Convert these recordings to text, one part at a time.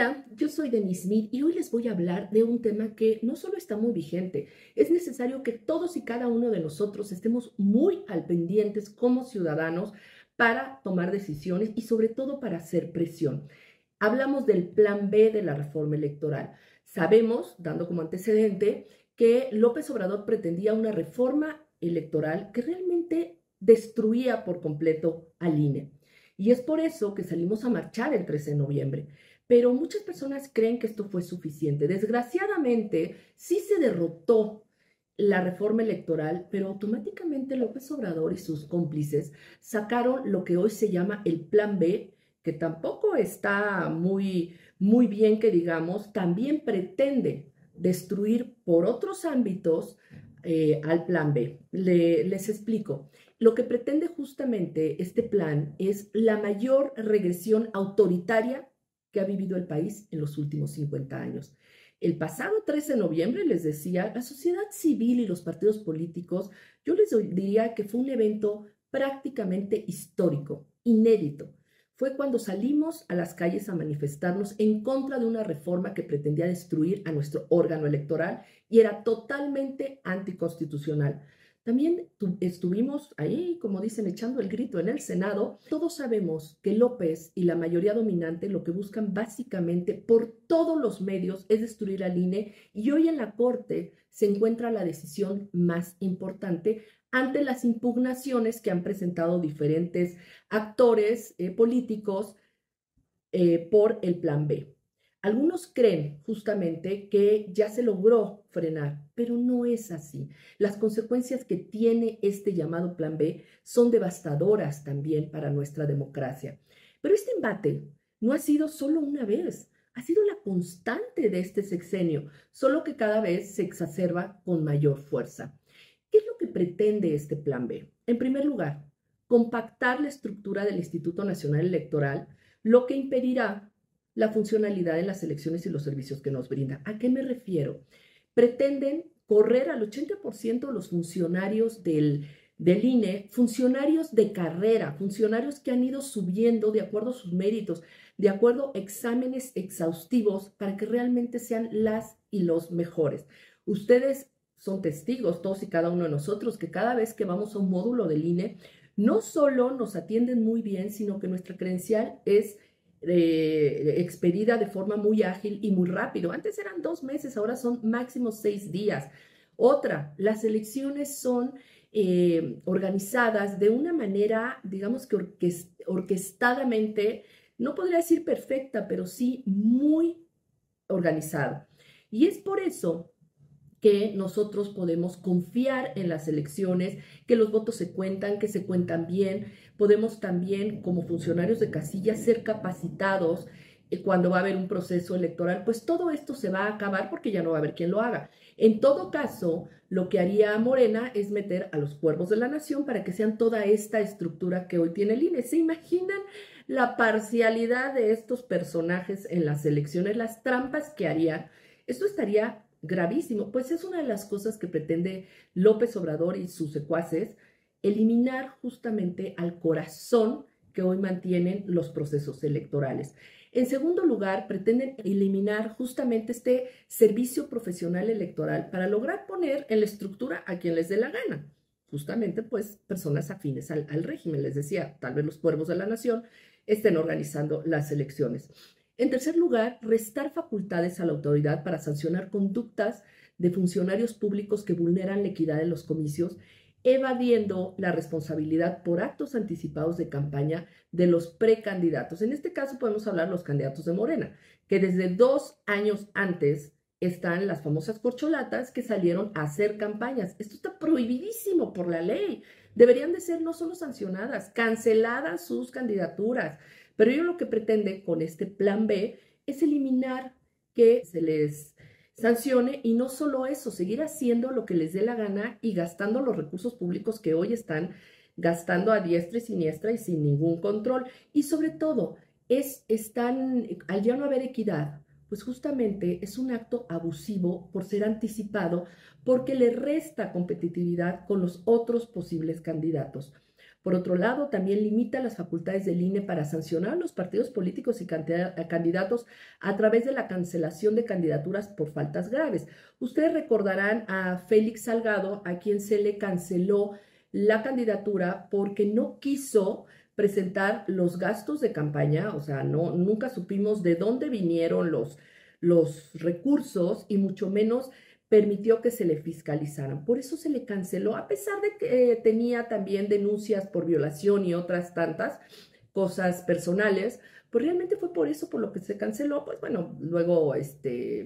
Hola, yo soy Denise Smith y hoy les voy a hablar de un tema que no solo está muy vigente, es necesario que todos y cada uno de nosotros estemos muy al pendientes como ciudadanos para tomar decisiones y sobre todo para hacer presión. Hablamos del plan B de la reforma electoral. Sabemos, dando como antecedente, que López Obrador pretendía una reforma electoral que realmente destruía por completo al INE. Y es por eso que salimos a marchar el 13 de noviembre. Pero muchas personas creen que esto fue suficiente. Desgraciadamente, sí se derrotó la reforma electoral, pero automáticamente López Obrador y sus cómplices sacaron lo que hoy se llama el Plan B, que tampoco está muy bien que digamos, también pretende destruir por otros ámbitos al Plan B. Les explico. Lo que pretende justamente este plan es la mayor regresión autoritaria que ha vivido el país en los últimos 50 años. El pasado 13 de noviembre, les decía, la sociedad civil y los partidos políticos, yo les diría que fue un evento prácticamente histórico, inédito. Fue cuando salimos a las calles a manifestarnos en contra de una reforma que pretendía destruir a nuestro órgano electoral y era totalmente anticonstitucional. También estuvimos ahí, como dicen, echando el grito en el Senado. Todos sabemos que López y la mayoría dominante lo que buscan básicamente por todos los medios es destruir al INE y hoy en la Corte se encuentra la decisión más importante ante las impugnaciones que han presentado diferentes actores políticos por el Plan B. Algunos creen justamente que ya se logró frenar, pero no es así. Las consecuencias que tiene este llamado Plan B son devastadoras también para nuestra democracia. Pero este embate no ha sido solo una vez, ha sido la constante de este sexenio, solo que cada vez se exacerba con mayor fuerza. ¿Qué es lo que pretende este Plan B? En primer lugar, compactar la estructura del Instituto Nacional Electoral, lo que impedirá la funcionalidad de las elecciones y los servicios que nos brinda. ¿A qué me refiero? Pretenden correr al 80% de los funcionarios del INE, funcionarios de carrera, funcionarios que han ido subiendo de acuerdo a sus méritos, de acuerdo a exámenes exhaustivos para que realmente sean las y los mejores. Ustedes son testigos, todos y cada uno de nosotros, que cada vez que vamos a un módulo del INE, no solo nos atienden muy bien, sino que nuestra credencial es expedida de forma muy ágil y muy rápido. Antes eran 2 meses, ahora son máximo 6 días. Otra, las elecciones son organizadas de una manera, digamos que orquestadamente, no podría decir perfecta, pero sí muy organizada. Y es por eso que nosotros podemos confiar en las elecciones, que los votos se cuentan, que se cuentan bien. Podemos también, como funcionarios de casilla, ser capacitados cuando va a haber un proceso electoral. Pues todo esto se va a acabar porque ya no va a haber quien lo haga. En todo caso, lo que haría Morena es meter a los cuervos de la nación para que sean toda esta estructura que hoy tiene el INE. ¿Se imaginan la parcialidad de estos personajes en las elecciones, las trampas que harían? Esto estaría gravísimo, pues es una de las cosas que pretende López Obrador y sus secuaces, eliminar justamente al corazón que hoy mantienen los procesos electorales. En segundo lugar, pretenden eliminar justamente este servicio profesional electoral para lograr poner en la estructura a quien les dé la gana. Justamente, pues, personas afines al régimen. Les decía, tal vez los cuervos de la nación estén organizando las elecciones. En tercer lugar, restar facultades a la autoridad para sancionar conductas de funcionarios públicos que vulneran la equidad en los comicios, evadiendo la responsabilidad por actos anticipados de campaña de los precandidatos. En este caso podemos hablar de los candidatos de Morena, que desde 2 años antes están las famosas corcholatas que salieron a hacer campañas. Esto está prohibidísimo por la ley. Deberían de ser no solo sancionadas, canceladas sus candidaturas. Pero ellos lo que pretende con este plan B es eliminar que se les sancione y no solo eso, seguir haciendo lo que les dé la gana y gastando los recursos públicos que hoy están gastando a diestra y siniestra y sin ningún control. Y sobre todo, al ya no haber equidad, pues justamente es un acto abusivo por ser anticipado porque le resta competitividad con los otros posibles candidatos. Por otro lado, también limita las facultades del INE para sancionar a los partidos políticos y candidatos a través de la cancelación de candidaturas por faltas graves. Ustedes recordarán a Félix Salgado, a quien se le canceló la candidatura porque no quiso presentar los gastos de campaña, o sea, nunca supimos de dónde vinieron los recursos y mucho menos permitió que se le fiscalizaran. Por eso se le canceló, a pesar de que tenía también denuncias por violación y otras tantas cosas personales, pues realmente fue por eso por lo que se canceló. Pues bueno, luego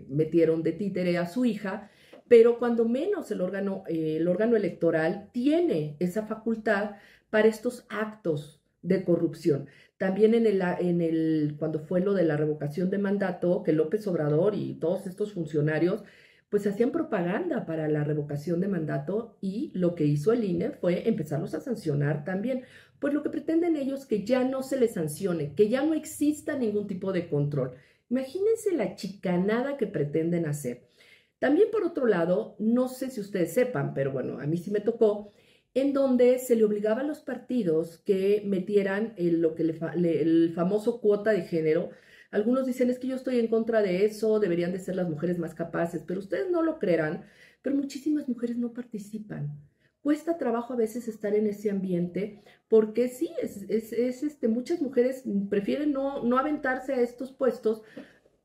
metieron de títere a su hija, pero cuando menos el órgano electoral tiene esa facultad para estos actos de corrupción. También cuando fue lo de la revocación de mandato, que López Obrador y todos estos funcionarios pues hacían propaganda para la revocación de mandato, y lo que hizo el INE fue empezarlos a sancionar también. Pues lo que pretenden ellos que ya no se les sancione, que ya no exista ningún tipo de control. Imagínense la chicanada que pretenden hacer. También por otro lado, no sé si ustedes sepan, pero bueno, a mí sí me tocó, en donde se le obligaba a los partidos que metieran el famoso cuota de género. Algunos dicen, es que yo estoy en contra de eso, deberían de ser las mujeres más capaces, pero ustedes no lo creerán, pero muchísimas mujeres no participan. Cuesta trabajo a veces estar en ese ambiente porque sí, muchas mujeres prefieren no aventarse a estos puestos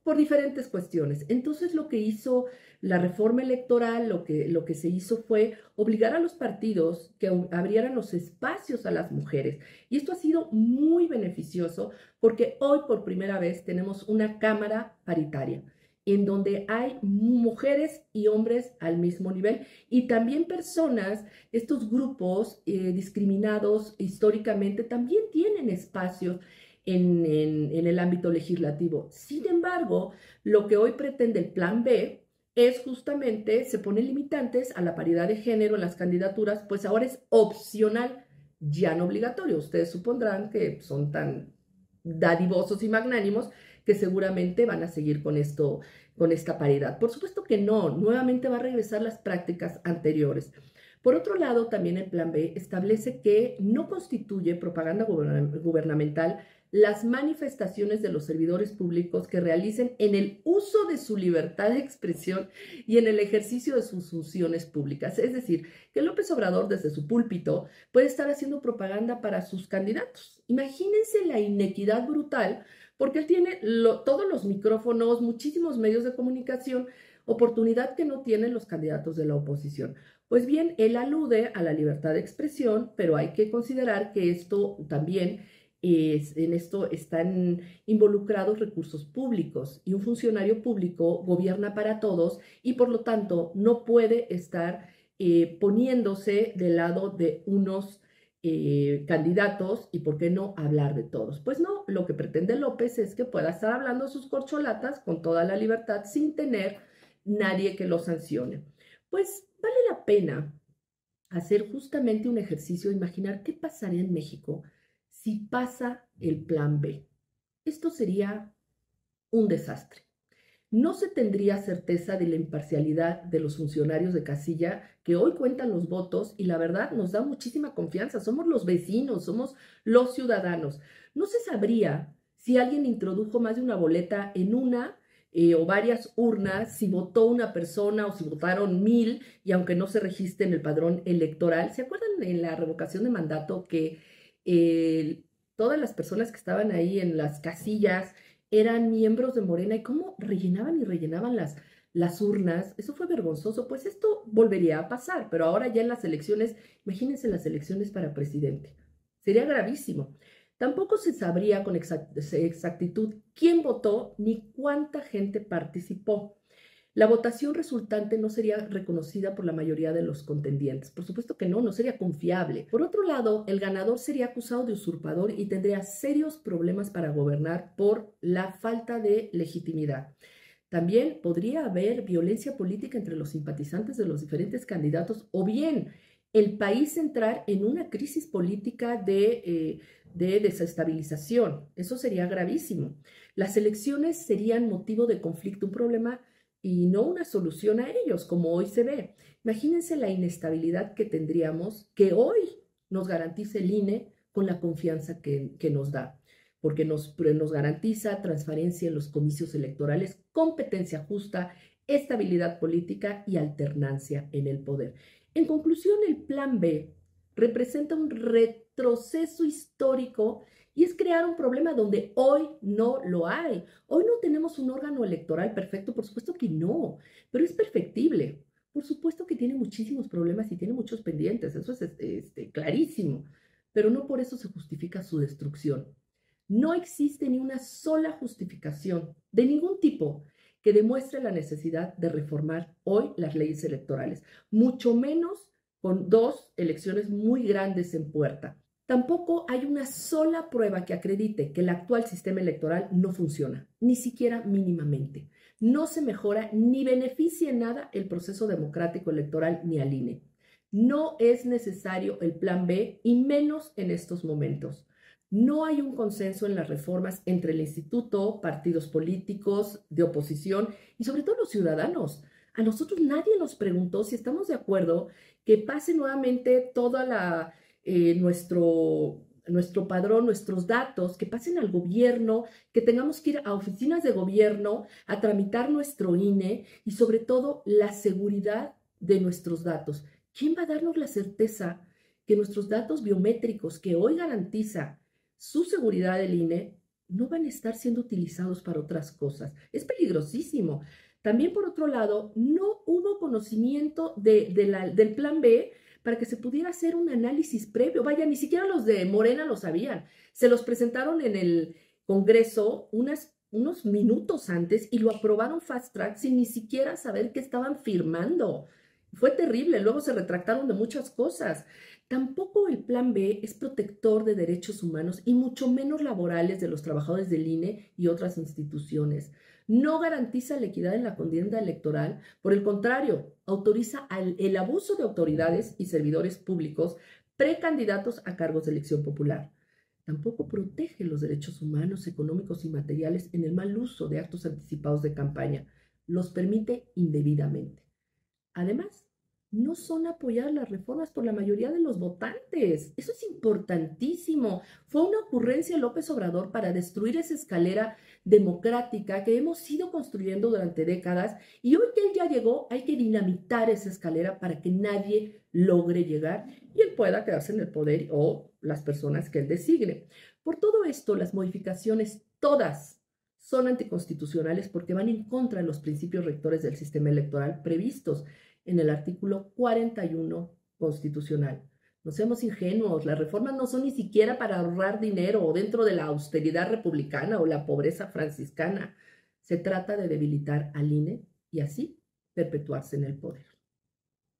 por diferentes cuestiones. Entonces lo que hizo la reforma electoral, lo que se hizo fue obligar a los partidos que abrieran los espacios a las mujeres. Y esto ha sido muy beneficioso porque hoy por primera vez tenemos una cámara paritaria en donde hay mujeres y hombres al mismo nivel, y también personas, estos grupos discriminados históricamente, también tienen espacios en el ámbito legislativo. Sin embargo, lo que hoy pretende el Plan B es justamente, se ponen limitantes a la paridad de género en las candidaturas, pues ahora es opcional, ya no obligatorio. Ustedes supondrán que son tan dadivosos y magnánimos que seguramente van a seguir con esto, con esta paridad. Por supuesto que no, nuevamente va a regresar las prácticas anteriores. Por otro lado, también el Plan B establece que no constituye propaganda gubernamental las manifestaciones de los servidores públicos que realicen en el uso de su libertad de expresión y en el ejercicio de sus funciones públicas. Es decir, que López Obrador desde su púlpito puede estar haciendo propaganda para sus candidatos. Imagínense la inequidad brutal, porque él tiene todos los micrófonos, muchísimos medios de comunicación, oportunidad que no tienen los candidatos de la oposición. Pues bien, él alude a la libertad de expresión, pero hay que considerar que esto también en esto están involucrados recursos públicos, y un funcionario público gobierna para todos y por lo tanto no puede estar poniéndose del lado de unos candidatos y por qué no hablar de todos. Pues no, lo que pretende López es que pueda estar hablando sus corcholatas con toda la libertad sin tener nadie que lo sancione. Pues vale la pena hacer justamente un ejercicio, imaginar qué pasaría en México si pasa el Plan B. Esto sería un desastre. No se tendría certeza de la imparcialidad de los funcionarios de casilla que hoy cuentan los votos, y la verdad nos da muchísima confianza. Somos los vecinos, somos los ciudadanos. No se sabría si alguien introdujo más de una boleta en una o varias urnas, si votó una persona o si votaron 1000, y aunque no se registre en el padrón electoral. ¿Se acuerdan en la revocación de mandato que todas las personas que estaban ahí en las casillas eran miembros de Morena, y cómo rellenaban y rellenaban las urnas? Eso fue vergonzoso. Pues esto volvería a pasar, pero ahora ya en las elecciones, imagínense las elecciones para presidente. Sería gravísimo. Tampoco se sabría con exactitud quién votó ni cuánta gente participó. La votación resultante no sería reconocida por la mayoría de los contendientes. Por supuesto que no sería confiable. Por otro lado, el ganador sería acusado de usurpador y tendría serios problemas para gobernar por la falta de legitimidad. También podría haber violencia política entre los simpatizantes de los diferentes candidatos, o bien el país entrar en una crisis política de desestabilización. Eso sería gravísimo. Las elecciones serían motivo de conflicto, un problema y no una solución a ellos, como hoy se ve. Imagínense la inestabilidad que tendríamos, que hoy nos garantiza el INE con la confianza que nos da, porque nos garantiza transparencia en los comicios electorales, competencia justa, estabilidad política y alternancia en el poder. En conclusión, el Plan B representa un retroceso histórico y es crear un problema donde hoy no lo hay. Hoy no tenemos un órgano electoral perfecto, por supuesto que no, pero es perfectible. Por supuesto que tiene muchísimos problemas y tiene muchos pendientes, eso es clarísimo, pero no por eso se justifica su destrucción. No existe ni una sola justificación de ningún tipo que demuestre la necesidad de reformar hoy las leyes electorales, mucho menos con dos elecciones muy grandes en puerta. Tampoco hay una sola prueba que acredite que el actual sistema electoral no funciona, ni siquiera mínimamente. No se mejora ni beneficia en nada el proceso democrático electoral ni al INE. No es necesario el Plan B y menos en estos momentos. No hay un consenso en las reformas entre el instituto, partidos políticos, de oposición y sobre todo los ciudadanos. A nosotros nadie nos preguntó si estamos de acuerdo que pase nuevamente toda nuestro padrón, nuestros datos, que pasen al gobierno, que tengamos que ir a oficinas de gobierno a tramitar nuestro INE y sobre todo la seguridad de nuestros datos. ¿Quién va a darnos la certeza que nuestros datos biométricos que hoy garantiza su seguridad del INE no van a estar siendo utilizados para otras cosas? Es peligrosísimo. También, por otro lado, no hubo conocimiento del Plan B para que se pudiera hacer un análisis previo. Vaya, ni siquiera los de Morena lo sabían. Se los presentaron en el Congreso unos minutos antes y lo aprobaron fast track sin ni siquiera saber qué estaban firmando. Fue terrible, luego se retractaron de muchas cosas. Tampoco el Plan B es protector de derechos humanos y mucho menos laborales de los trabajadores del INE y otras instituciones. No garantiza la equidad en la contienda electoral, por el contrario, autoriza el abuso de autoridades y servidores públicos precandidatos a cargos de elección popular. Tampoco protege los derechos humanos, económicos y materiales en el mal uso de actos anticipados de campaña. Los permite indebidamente. Además, no son apoyadas las reformas por la mayoría de los votantes. Eso es importantísimo. Fue una ocurrencia de López Obrador para destruir esa escalera democrática que hemos ido construyendo durante décadas y hoy que él ya llegó hay que dinamitar esa escalera para que nadie logre llegar y él pueda quedarse en el poder o las personas que él designe. Por todo esto, las modificaciones todas son anticonstitucionales porque van en contra de los principios rectores del sistema electoral previstos en el artículo 41 constitucional. No seamos ingenuos, las reformas no son ni siquiera para ahorrar dinero o dentro de la austeridad republicana o la pobreza franciscana. Se trata de debilitar al INE y así perpetuarse en el poder.